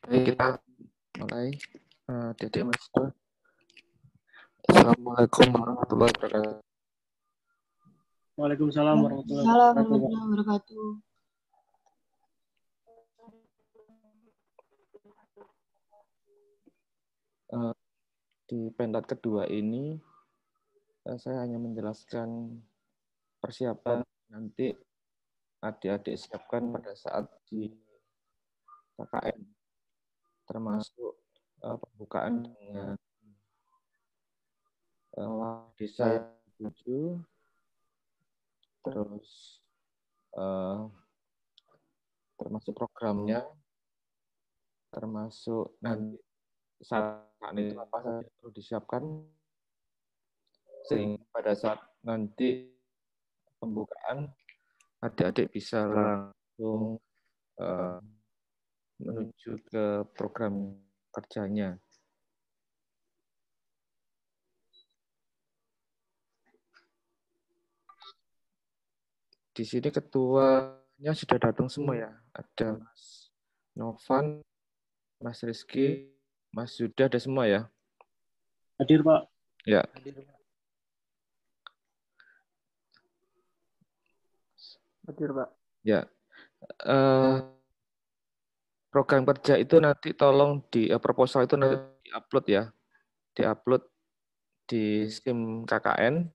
Baik, kita mulai. Adik-adik mahasiswa. Assalamualaikum warahmatullahi wabarakatuh. Waalaikumsalam warahmatullahi Assalamualaikum wabarakatuh. warahmatullahi wabarakatuh. Di pentat kedua ini, saya hanya menjelaskan persiapan nanti adik-adik siapkan pada saat di KKN, termasuk pembukaan dengan desa yang dituju, terus termasuk programnya, termasuk nanti saat itu apa saja perlu disiapkan, sehingga pada saat nanti pembukaan adik-adik bisa langsung menuju ke program kerjanya. Di sini ketuanya sudah datang semua ya. Ada Mas Novan, Mas Rizky, Mas Yuda, ada semua ya? Hadir, Pak. Ya. Hadir, Pak. Ya. Program kerja itu nanti tolong di proposal itu nanti diupload ya. Diupload di SIM KKN.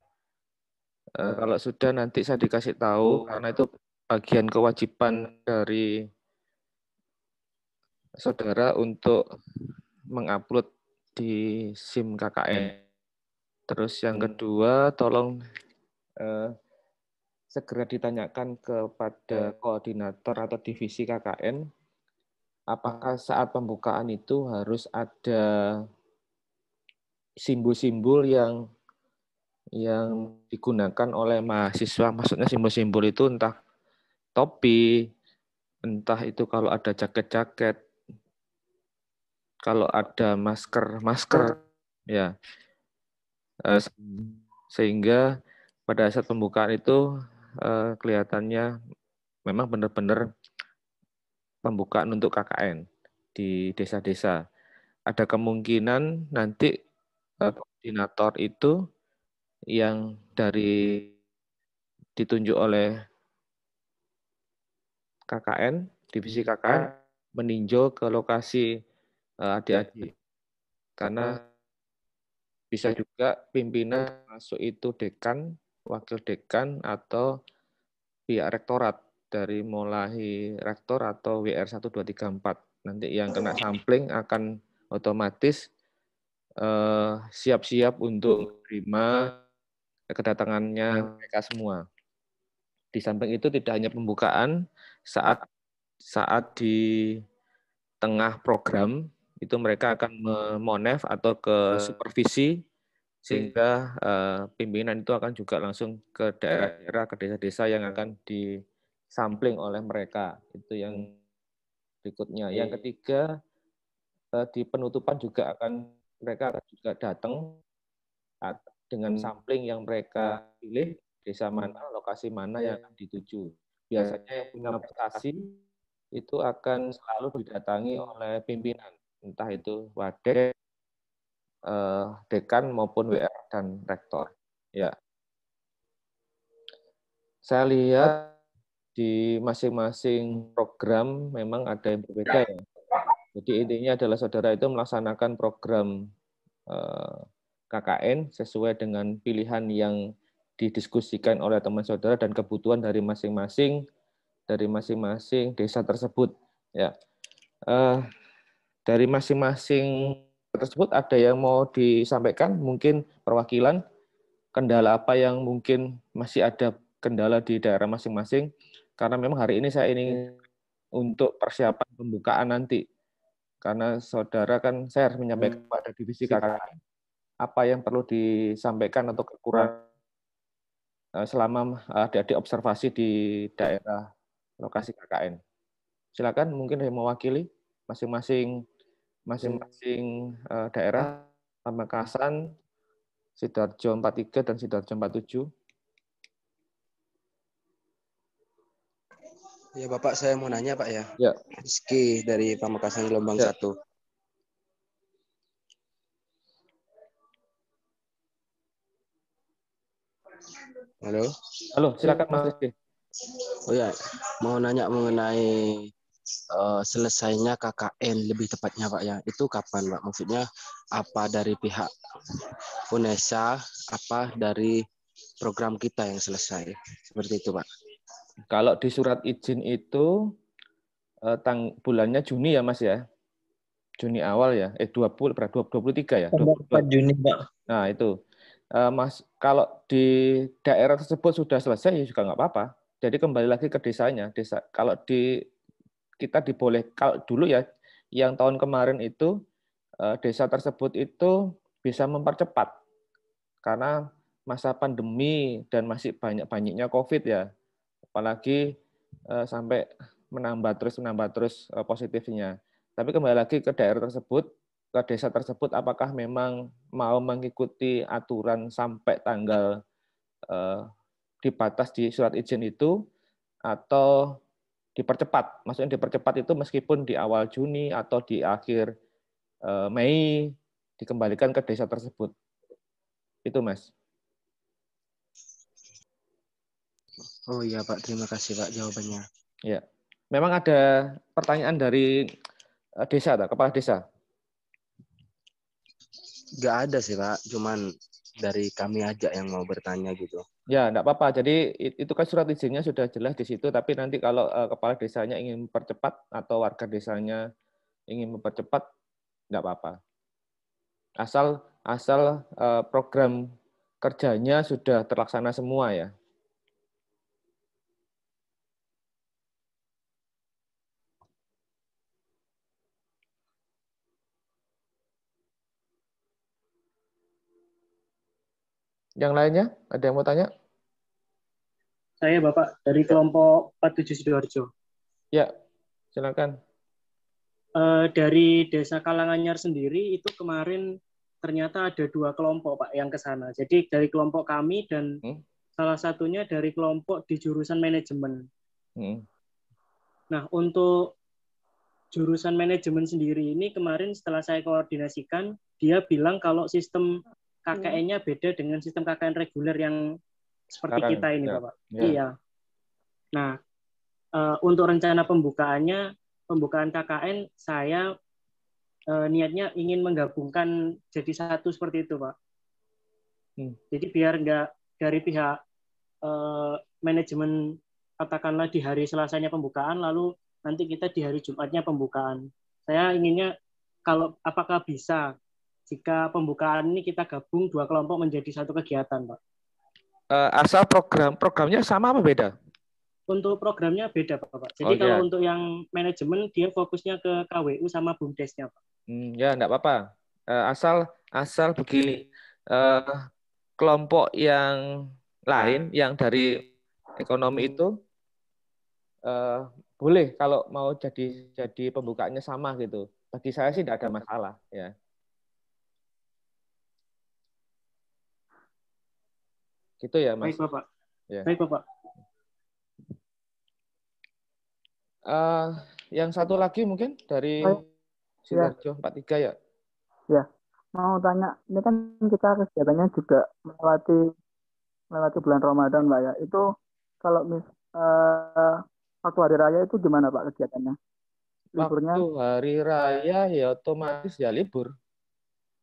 Kalau sudah nanti saya dikasih tahu, karena itu bagian kewajiban dari saudara untuk mengupload di SIM KKN. Terus yang kedua, tolong segera ditanyakan kepada koordinator atau divisi KKN, apakah saat pembukaan itu harus ada simbol-simbol yang digunakan oleh mahasiswa. Maksudnya simbol-simbol itu entah topi, entah itu kalau ada jaket-jaket, kalau ada masker, ya. Sehingga pada saat pembukaan itu kelihatannya memang benar-benar pembukaan untuk KKN di desa-desa. Ada kemungkinan nanti koordinator itu yang ditunjuk oleh KKN, divisi KKN, meninjau ke lokasi adik-adik. Karena bisa juga pimpinan masuk itu dekan, wakil dekan, atau pihak rektorat, dari mulai rektor atau WR 1, 2, 3, 4. Nanti yang kena sampling akan otomatis siap-siap untuk menerima kedatangannya mereka semua. Di samping itu tidak hanya pembukaan, saat di tengah program itu mereka akan memonef atau ke supervisi, sehingga pimpinan itu akan juga langsung ke daerah-daerah, ke desa-desa yang akan disampling oleh mereka. Itu yang berikutnya. Yang ketiga, di penutupan juga mereka akan juga datang dengan sampling yang mereka pilih, desa mana, lokasi mana yang akan dituju. Biasanya yang punya prestasi itu akan selalu didatangi oleh pimpinan, entah itu wadek, dekan maupun WR dan rektor. Ya, saya lihat di masing-masing program memang ada yang berbeda ya. Jadi intinya adalah saudara itu melaksanakan program KKN sesuai dengan pilihan yang didiskusikan oleh teman saudara dan kebutuhan dari masing-masing desa tersebut. Ya, dari masing-masing tersebut ada yang mau disampaikan, mungkin perwakilan kendala apa yang mungkin masih ada kendala di daerah masing-masing, karena memang hari ini saya ingin untuk persiapan pembukaan nanti, karena saudara kan saya harus menyampaikan pada divisi KKN apa yang perlu disampaikan atau kekurangan selama adik-adik observasi di daerah lokasi KKN. Silakan, mungkin yang mewakili masing-masing daerah, Pamekasan, Sidoarjo 43 dan Sidoarjo 47. Ya Bapak, saya mau nanya Pak ya. Ya. Rizky dari Pamekasan Gelombang Ya. 1. Halo. Halo, silakan Mas Rizky. Oh ya, mau nanya mengenai selesainya KKN lebih tepatnya Pak ya. Itu kapan Pak? Maksudnya apa dari pihak UNESA, apa dari program kita yang selesai? Seperti itu Pak. Kalau di surat izin itu bulannya Juni ya Mas ya. Juni awal ya. 23 ya. 4 Juni Pak. Nah, itu. Mas, kalau di daerah tersebut sudah selesai ya juga nggak apa-apa. Jadi kembali lagi ke desanya. Kalau kita kalau dulu ya, yang tahun kemarin itu desa tersebut itu bisa mempercepat karena masa pandemi dan masih banyak-banyaknya COVID ya. Apalagi sampai menambah terus positifnya. Tapi kembali lagi ke daerah tersebut, ke desa tersebut, apakah memang mau mengikuti aturan sampai tanggal dibatas di surat izin itu, atau dipercepat. Maksudnya dipercepat itu meskipun di awal Juni atau di akhir Mei dikembalikan ke desa tersebut. Itu Mas. Oh iya Pak, terima kasih Pak jawabannya. Ya, memang ada pertanyaan dari desa, kepala desa. Nggak ada sih Pak, cuman dari kami aja yang mau bertanya gitu. Ya, enggak apa-apa. Jadi itu kan surat izinnya sudah jelas di situ, tapi nanti kalau kepala desanya ingin mempercepat atau warga desanya ingin mempercepat, enggak apa-apa. Asal program kerjanya sudah terlaksana semua ya. Yang lainnya, ada yang mau tanya? Saya Bapak dari kelompok 47 Sidoarjo. Ya, silakan. Dari Desa Kalanganyar sendiri itu kemarin ternyata ada 2 kelompok Pak yang ke sana. Jadi dari kelompok kami dan salah satunya dari kelompok di jurusan manajemen. Nah, untuk jurusan manajemen sendiri ini kemarin setelah saya koordinasikan, dia bilang kalau sistem KKN-nya beda dengan sistem KKN reguler yang seperti Sekarang, kita ini, ya. Bapak. Ya. Iya. Nah, untuk rencana pembukaan KKN, saya niatnya ingin menggabungkan jadi satu seperti itu, Pak. Jadi biar nggak dari pihak manajemen katakanlah di hari Selasanya pembukaan, lalu nanti kita di hari Jumatnya pembukaan. Saya inginnya apakah bisa jika pembukaan ini kita gabung 2 kelompok menjadi satu kegiatan, Pak? Asal programnya sama apa beda? Untuk programnya beda, Pak. Jadi kalau untuk yang manajemen dia fokusnya ke KWU sama BUMDes-nya, Pak. Ya, enggak apa-apa. Asal begini. Kelompok yang lain yang dari ekonomi itu boleh kalau mau jadi pembukaannya sama gitu. Bagi saya sih tidak ada masalah ya. Gitu ya Mas. Baik Bapak. Ya. Baik Bapak. Yang satu lagi mungkin dari Sidoarjo 43 ya. Ya, mau tanya, ini kan kita kegiatannya juga melewati bulan Ramadan Pak ya. Itu kalau waktu hari raya itu gimana Pak kegiatannya? Liburnya? Waktu hari raya ya otomatis ya libur.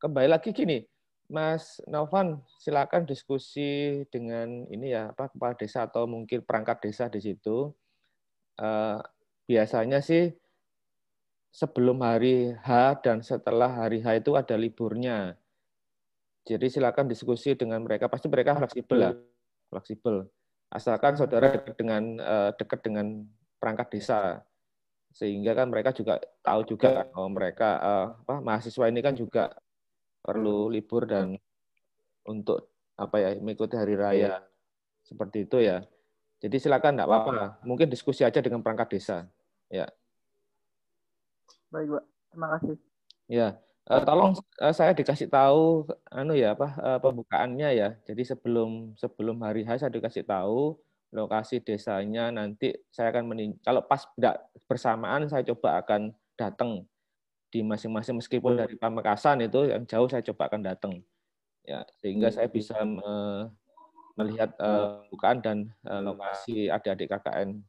Kembali lagi gini, Mas Novan, silakan diskusi dengan ini ya, kepala desa atau mungkin perangkat desa di situ. Biasanya sih sebelum hari H dan setelah hari H itu ada liburnya. Jadi silakan diskusi dengan mereka, pasti mereka fleksibel lah, fleksibel. Asalkan saudara dekat dengan perangkat desa, sehingga kan mereka juga tahu juga oh mereka mahasiswa ini kan juga perlu libur dan untuk mengikuti hari raya seperti itu ya. Jadi silakan enggak apa-apa. Mungkin diskusi aja dengan perangkat desa. Ya. Baik, Pak. Terima kasih. Ya. Tolong saya dikasih tahu pembukaannya ya. Jadi sebelum hari H saya dikasih tahu lokasi desanya nanti saya akan kalau pas tidak bersamaan saya coba akan datang di masing-masing, meskipun dari Pamekasan itu yang jauh saya coba akan datang ya, sehingga saya bisa melihat bukaan dan lokasi adik-adik KKN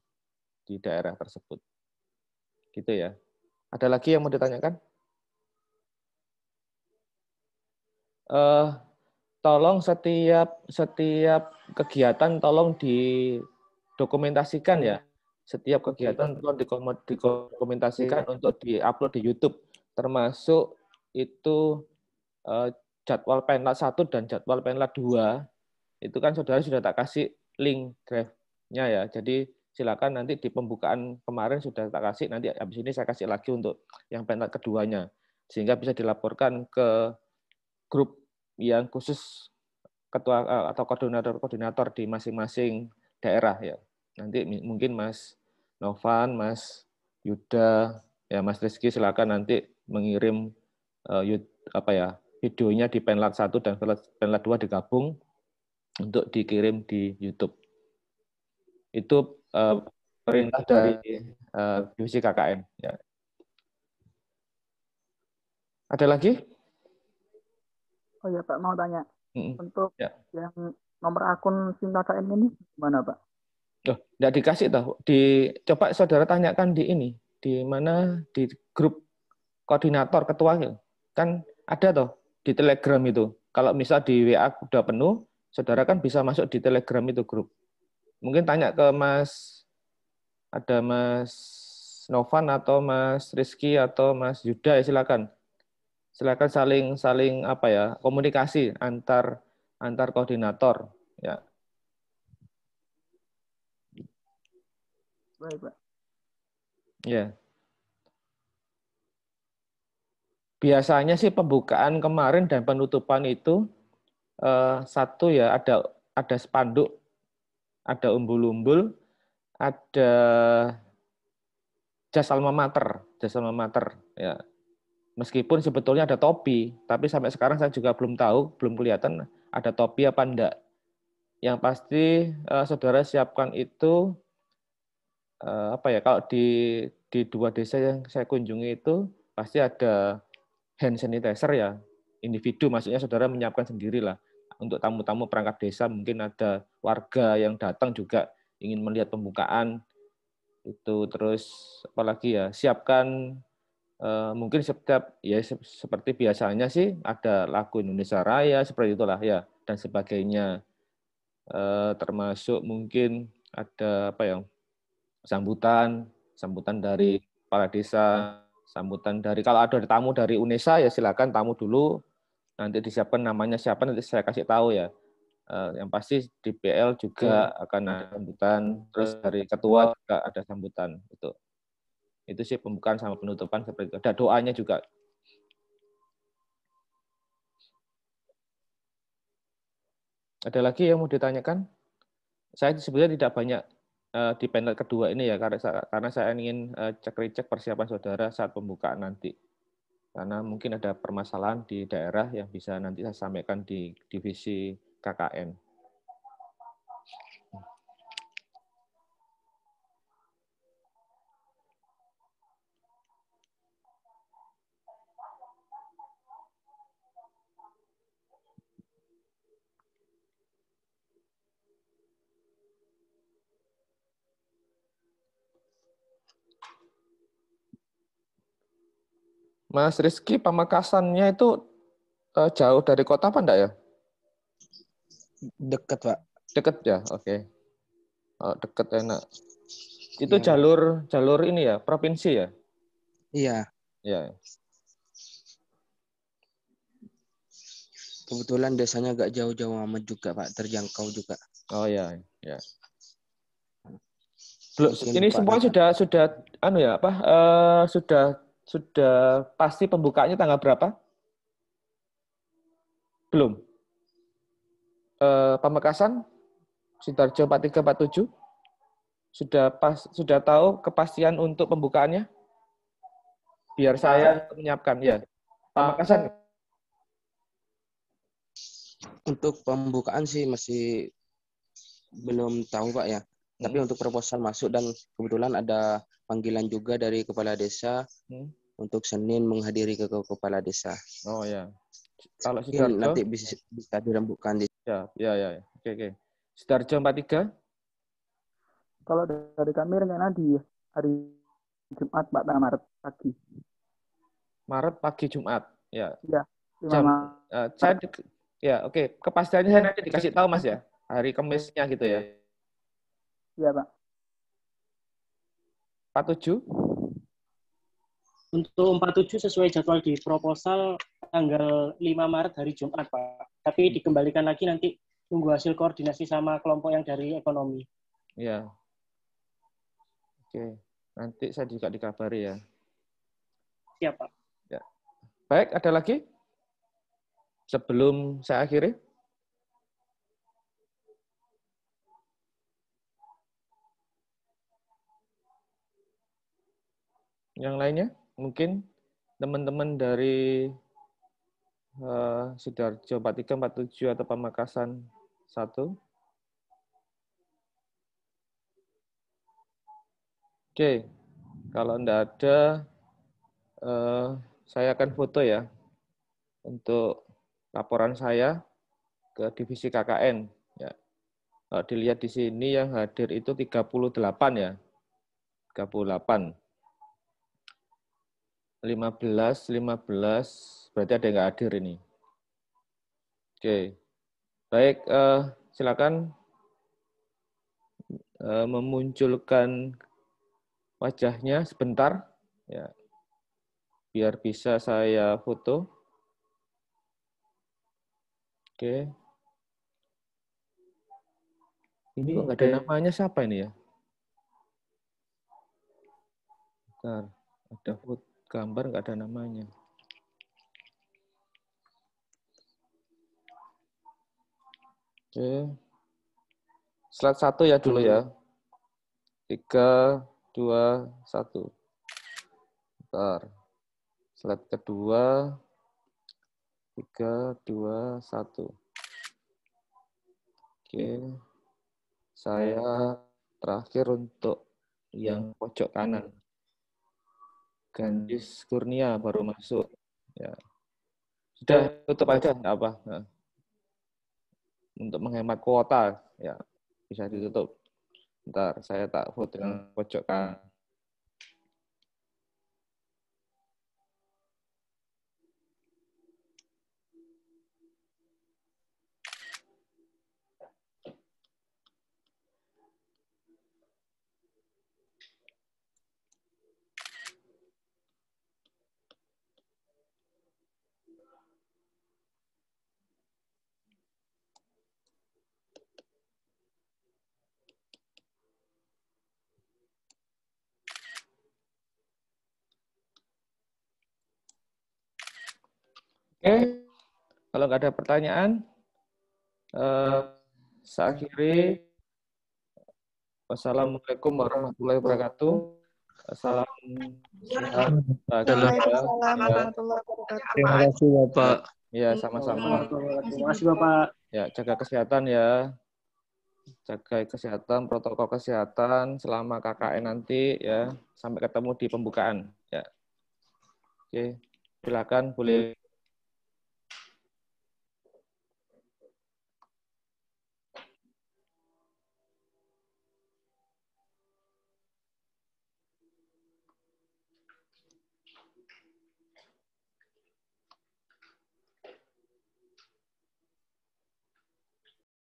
di daerah tersebut gitu ya. Ada lagi yang mau ditanyakan? Tolong setiap kegiatan tolong didokumentasikan ya. Setiap kegiatan tolong didokumentasikan untuk diupload di YouTube, termasuk itu jadwal Penlat 1 dan jadwal Penlat 2. Itu kan saudara sudah tak kasih link drive-nya ya. Jadi silakan nanti di pembukaan kemarin sudah tak kasih, nanti habis ini saya kasih lagi untuk yang Penlat keduanya, sehingga bisa dilaporkan ke grup yang khusus ketua atau koordinator di masing-masing daerah ya. Nanti mungkin Mas Novan, Mas Yuda, ya Mas Rizky silakan nanti mengirim videonya di Penlat 1 dan Penlat 2 digabung untuk dikirim di YouTube. Itu perintah dari divisi KKN ya. Ada lagi? Oh ya Pak, mau tanya. Untuk yang nomor akun SIM KKN ini gimana Pak? Enggak dikasih tahu. Coba saudara tanyakan di ini, di mana di grup koordinator ketua kan ada toh di Telegram itu. Kalau misal di WA udah penuh, saudara kan bisa masuk di Telegram itu grup. Mungkin tanya ke ada Mas Novan atau Mas Rizky atau Mas Yuda ya, silakan saling komunikasi antar koordinator ya. Baik, Pak. Ya. Biasanya sih pembukaan kemarin dan penutupan itu satu ya, ada spanduk, ada umbul-umbul, ada jas alma mater ya. Meskipun sebetulnya ada topi, tapi sampai sekarang saya juga belum tahu, belum kelihatan ada topi apa enggak. Yang pasti saudara siapkan itu kalau di 2 desa yang saya kunjungi itu pasti ada hand sanitizer ya, individu, maksudnya saudara menyiapkan sendirilah. Untuk tamu-tamu perangkat desa, mungkin ada warga yang datang juga ingin melihat pembukaan itu. Terus apalagi ya, siapkan mungkin seperti biasanya sih ada lagu Indonesia Raya seperti itulah ya, dan sebagainya. Termasuk mungkin ada sambutan dari kepala desa, sambutan dari, kalau ada tamu dari UNESA ya silakan tamu dulu, nanti disiapkan namanya siapa nanti saya kasih tahu ya. Yang pasti di PL juga akan ada sambutan, terus dari ketua juga ada sambutan. Itu sih pembukaan sama penutupan seperti itu. Ada doanya juga. Ada lagi yang mau ditanyakan? Saya sebenarnya tidak banyak di panel kedua ini ya, karena saya ingin cek persiapan saudara saat pembukaan nanti. Karena mungkin ada permasalahan di daerah yang bisa nanti saya sampaikan di divisi KKN. Mas Rizky, Pamekasannya itu jauh dari kota apa enggak ya? Dekat, Pak. Dekat ya, oke. Oh, dekat, enak. Itu Ya. jalur ini ya, provinsi ya? Iya. Ya. Kebetulan desanya agak jauh-jauh amat juga, Pak. Terjangkau juga. Oh ya, ya. Belum, Mungkin ini Pak semua sudah pasti pembukaannya tanggal berapa? Belum. Pamekasan, Sidoarjo 4347 sudah tahu kepastian untuk pembukaannya? Biar saya menyiapkan ya. Pamekasan. Untuk pembukaan sih masih belum tahu, Pak ya. Tapi untuk proposal masuk dan kebetulan ada panggilan juga dari kepala desa untuk Senin menghadiri ke kepala desa. Oh ya. Kalau Mungkin Sidoarjo nanti bisa dirembukan di. Ya. Oke. Sidoarjo 43. Kalau dari kami rencana di hari Jumat 4 Maret pagi. Maret pagi Jumat. Ya. Iya, 5 Jam Maret. ya, oke. Kepastiannya saya nanti dikasih tahu Mas ya. Hari Kamisnya gitu ya. Iya, Pak. 47. Untuk 47 sesuai jadwal di proposal tanggal 5 Maret hari Jumat, Pak. Tapi dikembalikan lagi nanti tunggu hasil koordinasi sama kelompok yang dari ekonomi. Ya. Oke. Nanti saya juga dikabari ya. Siap, Pak. Ya. Baik, ada lagi? Sebelum saya akhiri. Yang lainnya? Mungkin teman-teman dari Sidoarjo 43, 47 atau Pamekasan 1. Oke, kalau enggak ada, saya akan foto ya untuk laporan saya ke divisi KKN. Ya. Kalau dilihat di sini yang hadir itu 38 ya. 38. 15 berarti ada yang nggak hadir ini. Oke. Baik, silakan memunculkan wajahnya sebentar ya. Biar bisa saya foto. Oke. Ini kok nggak ada namanya, siapa ini ya? Bentar, ada foto gambar nggak ada namanya. Oke. Slide 1 ya dulu ya. 3, 2, 1. Bentar. Slide kedua. 3, 2, 1. Oke. Saya terakhir untuk yang pojok kanan. Gandis Kurnia baru masuk. Ya. Sudah tutup aja, nggak apa. Nah. Untuk menghemat kuota, ya bisa ditutup. Bentar, saya tak foto yang pojok kanan. Oke, kalau nggak ada pertanyaan, saya akhiri. Wassalamualaikum warahmatullahi wabarakatuh. Salam sehat, bahagia. Terima kasih Bapak. Ya, sama-sama. Terima kasih Bapak. Ya, jaga kesehatan ya. Jaga kesehatan, protokol kesehatan selama KKN nanti ya. Sampai ketemu di pembukaan ya. Oke, silakan boleh